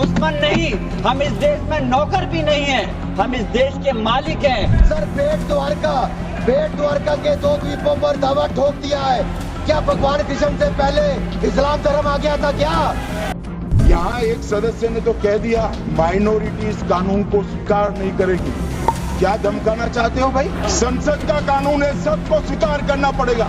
दुश्मन नहीं, हम इस देश में नौकर भी नहीं हैं, हम इस देश के मालिक हैं। सर बेट द्वारका के 2 द्वीपों पर दावा ठोक दिया है। क्या भगवान कृष्ण से पहले इस्लाम धर्म आ गया था क्या? यहाँ एक सदस्य ने तो कह दिया माइनॉरिटी इस कानून को स्वीकार नहीं करेगी। क्या धमकाना चाहते हो भाई? संसद का कानून है, सबको स्वीकार करना पड़ेगा।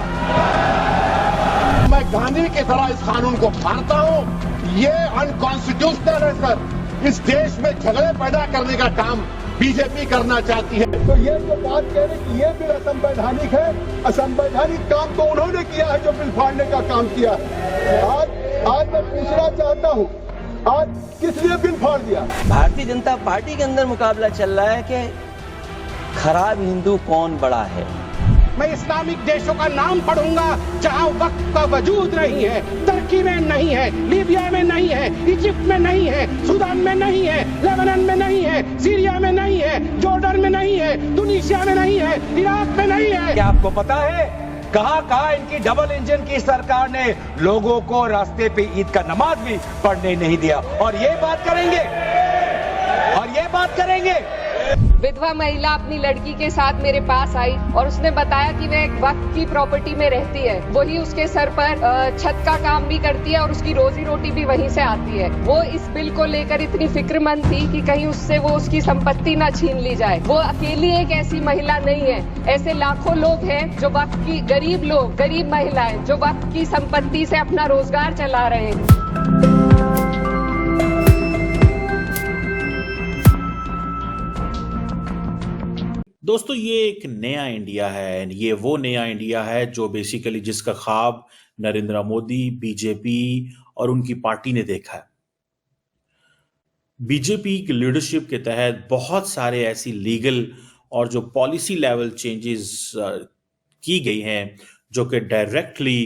मैं गांधी की तरह इस कानून को मानता हूँ। ये अनकॉन्स्टिट्यूशनल है सर। इस देश में झगड़े पैदा करने का काम बीजेपी करना चाहती है। तो ये जो बात कह रहे कि ये बिल असंवैधानिक है, असंवैधानिक काम तो उन्होंने किया है जो बिल फाड़ने का काम किया है। आज मैं पूछना चाहता हूँ, आज किस लिए बिल फाड़ दिया? भारतीय जनता पार्टी के अंदर मुकाबला चल रहा है कि खराब हिंदू कौन बड़ा है। मैं इस्लामिक देशों का नाम पढ़ूंगा जहां वक्त का वजूद नहीं है, तुर्की में नहीं है, लीबिया में नहीं है, इजिप्ट में नहीं है, सूडान में नहीं है, लेबनान में नहीं है, सीरिया में नहीं है, जॉर्डन में नहीं है, तुनीसिया में नहीं है, इराक में नहीं है। क्या आपको पता है कहां इनकी डबल इंजन की सरकार ने लोगों को रास्ते पे ईद का नमाज भी पढ़ने नहीं दिया? और ये बात करेंगे। विधवा महिला अपनी लड़की के साथ मेरे पास आई और उसने बताया कि वह एक वक्त की प्रॉपर्टी में रहती है, वही उसके सर पर छत का काम भी करती है और उसकी रोजी रोटी भी वहीं से आती है। वो इस बिल को लेकर इतनी फिक्रमंद थी कि कहीं उससे वो उसकी संपत्ति ना छीन ली जाए। वो अकेली एक ऐसी महिला नहीं है, ऐसे लाखों लोग हैं जो वक्त की गरीब महिलाएं जो वक्त की संपत्ति से अपना रोजगार चला रहे हैं। दोस्तों, ये एक नया इंडिया है। ये वो नया इंडिया है जो बेसिकली जिसका ख्वाब नरेंद्र मोदी, बीजेपी और उनकी पार्टी ने देखा है। बीजेपी की लीडरशिप के तहत बहुत सारे ऐसी लीगल और जो पॉलिसी लेवल चेंजेस की गई हैं जो कि डायरेक्टली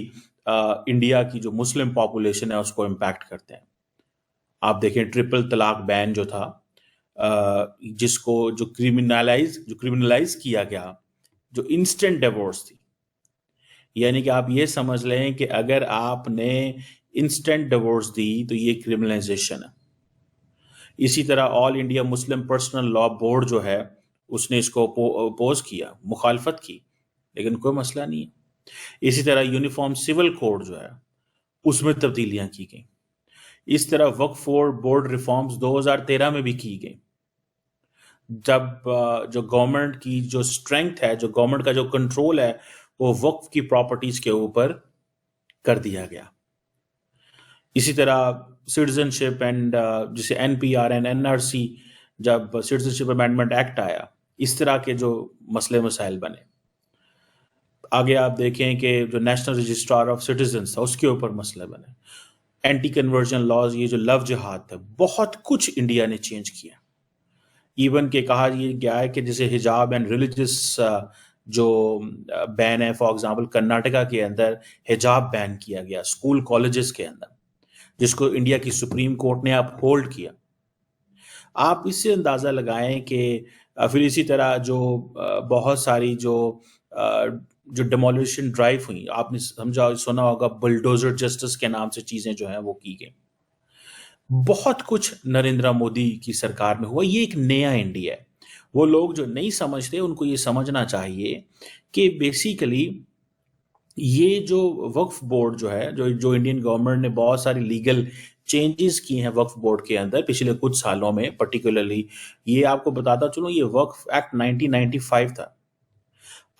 इंडिया की जो मुस्लिम पॉपुलेशन है उसको इम्पैक्ट करते हैं। आप देखें, ट्रिपल तलाक बैन जो था, जिसको जो क्रिमिनलाइज किया गया, जो इंस्टेंट डिवोर्स थी, यानी कि आप ये समझ लें कि अगर आपने इंस्टेंट डिवोर्स दी तो ये क्रिमिनलाइजेशन है। इसी तरह all India Muslim personal law board जो है उसने इसको अपोज किया, मुखालफत की, लेकिन कोई मसला नहीं है। इसी तरह यूनिफॉर्म सिविल कोड जो है उसमें तब्दीलियां की गई। इस तरह वक्फ बोर्ड रिफॉर्म्स 2013 में भी की गई, जब जो गवर्नमेंट की जो स्ट्रेंथ है, जो गवर्नमेंट का जो कंट्रोल है, वो वक्फ की प्रॉपर्टीज के ऊपर कर दिया गया। इसी तरह सिटीजनशिप एंड जिसे एनपीआर एंड एनआरसी, जब सिटीजनशिप अमेंडमेंट एक्ट आया, इस तरह के जो मसले मसाइल बने। आगे आप देखें कि जो नेशनल रजिस्ट्रार ऑफ सिटीजन्स था उसके ऊपर मसले बने। एंटी कन्वर्जन लॉज, ये जो लव जिहाद था, बहुत कुछ इंडिया ने चेंज किया। इवन के कहा ये गया है कि जैसे हिजाब एंड रिलीजियस जो बैन है, फॉर एग्जांपल कर्नाटका के अंदर हिजाब बैन किया गया स्कूल कॉलेजेस के अंदर, जिसको इंडिया की सुप्रीम कोर्ट ने अब होल्ड किया। आप इससे अंदाज़ा लगाएं कि फिर इसी तरह जो बहुत सारी जो डिमोलिशन ड्राइव हुई, आपने सुना होगा, बुलडोजर जस्टिस के नाम से चीज़ें जो हैं वो की गई। बहुत कुछ नरेंद्र मोदी की सरकार में हुआ। ये एक नया इंडिया है। वो लोग जो नहीं समझते उनको ये समझना चाहिए कि बेसिकली ये जो वक्फ बोर्ड जो है, जो इंडियन गवर्नमेंट ने बहुत सारी लीगल चेंजेस किए हैं वक्फ बोर्ड के अंदर पिछले कुछ सालों में, पर्टिकुलरली ये आपको बताता चलूं, ये वक्फ एक्ट 1995 था।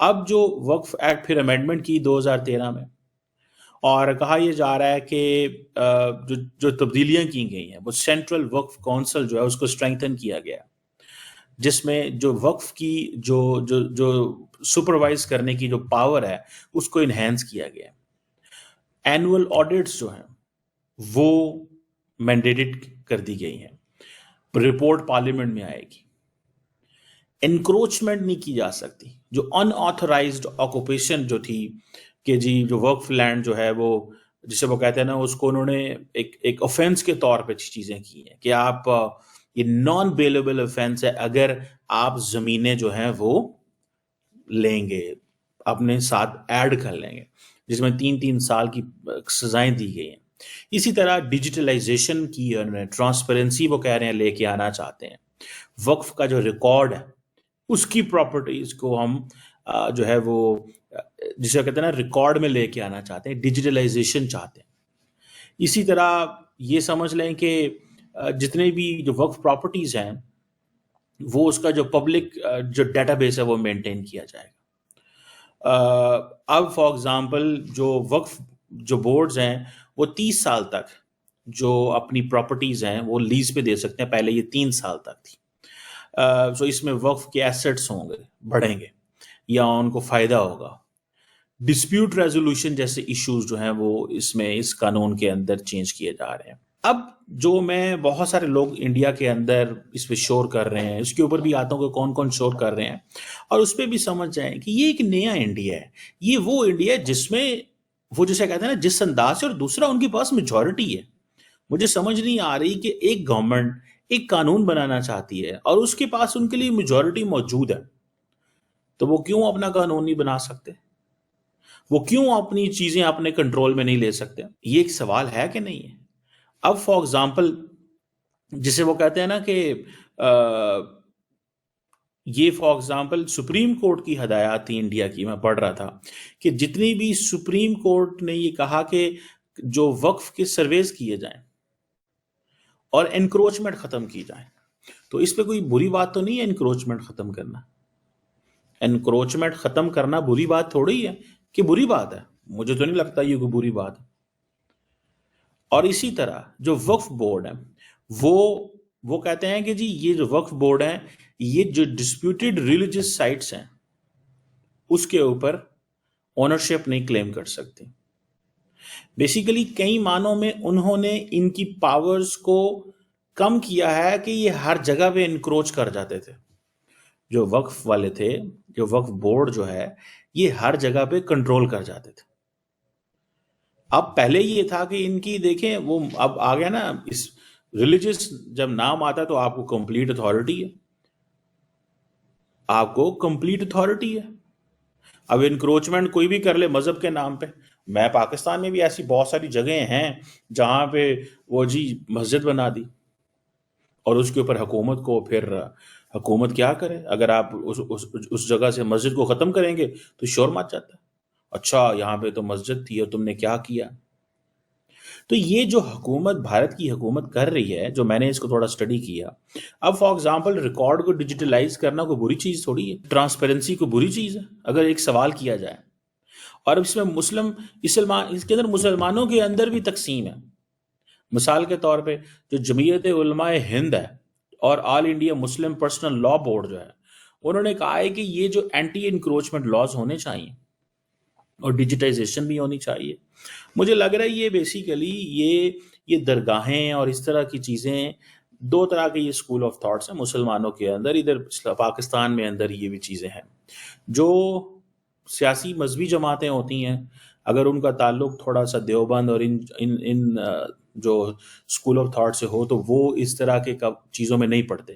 अब जो वक्फ एक्ट फिर अमेंडमेंट की 2013 में, और कहा यह जा रहा है कि जो तब्दीलियां की गई हैं वो सेंट्रल वक्फ काउंसिल जो है उसको स्ट्रेंथन किया गया, जिसमें जो वक्फ की जो सुपरवाइज करने की जो पावर है उसको इन्हेंस किया गया। एनुअल ऑडिट्स जो हैं वो मैंडेटेड कर दी गई हैं, रिपोर्ट पार्लियामेंट में आएगी। एनक्रोचमेंट नहीं की जा सकती। जो अनऑथराइज्ड ऑक्यूपेशन जो थी कि जी जो वक्फ लैंड जो है वो, जिसे वो कहते हैं ना, उसको उन्होंने एक ऑफेंस के तौर पे चीज़ें की हैं कि आप ये नॉन बेलेबल ऑफेंस है अगर आप ज़मीनें जो हैं वो लेंगे, अपने साथ ऐड कर लेंगे, जिसमें 3-3 साल की सजाएं दी गई हैं। اسی طرح ڈیجیٹلائزیشن کی ٹرانسپیرنسی وہ کہہ رہے ہیں لے کے آنا چاہتے ہیں. وقف کا جو ریکارڈ ہے اس کی پراپرٹیز کو ہم جو ہے وہ جسے کہتے ہیں نا ریکارڈ میں لے کے آنا چاہتے ہیں, ڈیجیٹلائزیشن چاہتے ہیں. اسی طرح یہ سمجھ لیں کہ جتنے بھی جو وقف پراپرٹیز ہیں وہ اس کا جو پبلک جو ڈیٹا بیس ہے وہ مینٹین کیا جائے گا. اب فار ایگزامپل جو وقف جو بورڈز ہیں وہ 30 سال تک جو اپنی پراپرٹیز ہیں وہ لیز پہ دے سکتے ہیں, پہلے یہ 3 سال تک تھی. سو اس میں وقف کے ایسٹس ہوں گے, بڑھیں گے یا ان کو فائدہ ہوگا. ڈسپیوٹ ریزولوشن جیسے ایشوز جو ہیں وہ اس قانون کے اندر چینج کیے جا رہے ہیں. اب جو میں بہت سارے لوگ انڈیا کے اندر اس پہ شور کر رہے ہیں, اس کے اوپر بھی آتا ہوں کہ کون کون شور کر رہے ہیں, اور اس پہ بھی سمجھ جائیں کہ یہ ایک نیا انڈیا ہے. یہ وہ انڈیا ہے جس میں وہ جسے کہتے ہیں نا جس انداز سے, اور دوسرا ان کے پاس میجورٹی ہے. مجھے سمجھ نہیں آ رہی کہ ایک گورنمنٹ ایک قانون بنانا چاہتی ہے اور اس کے پاس ان کے لیے میجورٹی موجود ہے, تو وہ کیوں اپنا قانون نہیں بنا سکتے؟ وہ کیوں اپنی چیزیں اپنے کنٹرول میں نہیں لے سکتے؟ یہ ایک سوال ہے کہ نہیں ہے. اب فار ایگزامپل جسے وہ کہتے ہیں نا کہ یہ فار ایگزامپل سپریم کورٹ کی ہدایات تھی انڈیا کی, میں پڑھ رہا تھا کہ جتنی بھی سپریم کورٹ نے یہ کہا کہ جو وقف کے سرویز کیے جائیں اور انکروچمنٹ ختم کی جائیں, تو اس پہ کوئی بری بات تو نہیں ہے انکروچمنٹ ختم کرنا. انکروچمنٹ ختم کرنا بری بات تھوڑی ہے کہ بری بات ہے, مجھے تو نہیں لگتا یہ کوئی بری بات ہے. اور اسی طرح جو وقف بورڈ ہے وہ کہتے ہیں کہ جی یہ جو وقف بورڈ ہے یہ جو ڈسپیوٹیڈ ریلیجیس سائٹس ہیں اس کے اوپر اونرشپ نہیں کلیم کر سکتے. بیسیکلی کئی معنوں میں انہوں نے ان کی پاورز کو کم کیا ہے کہ یہ ہر جگہ پہ انکروچ کر جاتے تھے. جو وقف والے تھے, جو وقف بورڈ جو ہے یہ ہر جگہ پہ کنٹرول کر جاتے تھے. اب پہلے یہ تھا کہ ان کی دیکھیں وہ اب آ گیا نا, اس ریلیجیس جب نام آتا ہے تو آپ کو کمپلیٹ اتھارٹی ہے, آپ کو کمپلیٹ اتھارٹی ہے. اب انکروچمنٹ کوئی بھی کر لے مذہب کے نام پہ. میں پاکستان میں بھی ایسی بہت ساری جگہیں ہیں جہاں پہ وہ جی مسجد بنا دی اور اس کے اوپر حکومت کو, پھر حکومت کیا کرے, اگر آپ اس جگہ سے مسجد کو ختم کریں گے تو شور مچ جاتا ہے. اچھا یہاں پہ تو مسجد تھی اور تم نے کیا کیا. تو یہ جو حکومت بھارت کی حکومت کر رہی ہے, جو میں نے اس کو تھوڑا سٹڈی کیا, اب فار ایگزامپل ریکارڈ کو ڈیجیٹلائز کرنا کوئی بری چیز تھوڑی ہے, ٹرانسپیرنسی کو بری چیز ہے اگر ایک سوال کیا جائے. اور اس میں اس کے اندر مسلمانوں کے اندر بھی تقسیم ہے. مثال کے طور پہ جو جمعیت علماء ہند ہے اور آل انڈیا مسلم پرسنل لا بورڈ جو ہے, انہوں نے کہا ہے کہ یہ جو اینٹی انکروچمنٹ لاز ہونے چاہیے اور ڈیجیٹائزیشن بھی ہونی چاہیے. مجھے لگ رہا ہے یہ بیسیکلی یہ درگاہیں اور اس طرح کی چیزیں, 2 طرح کے یہ اسکول آف تھاٹس ہیں مسلمانوں کے اندر. ادھر پاکستان میں اندر یہ بھی چیزیں ہیں. جو سیاسی مذہبی جماعتیں ہوتی ہیں اگر ان کا تعلق تھوڑا سا دیوبند اور ان جو اسکول آف تھاٹ سے ہو تو وہ اس طرح کے چیزوں میں نہیں پڑتے.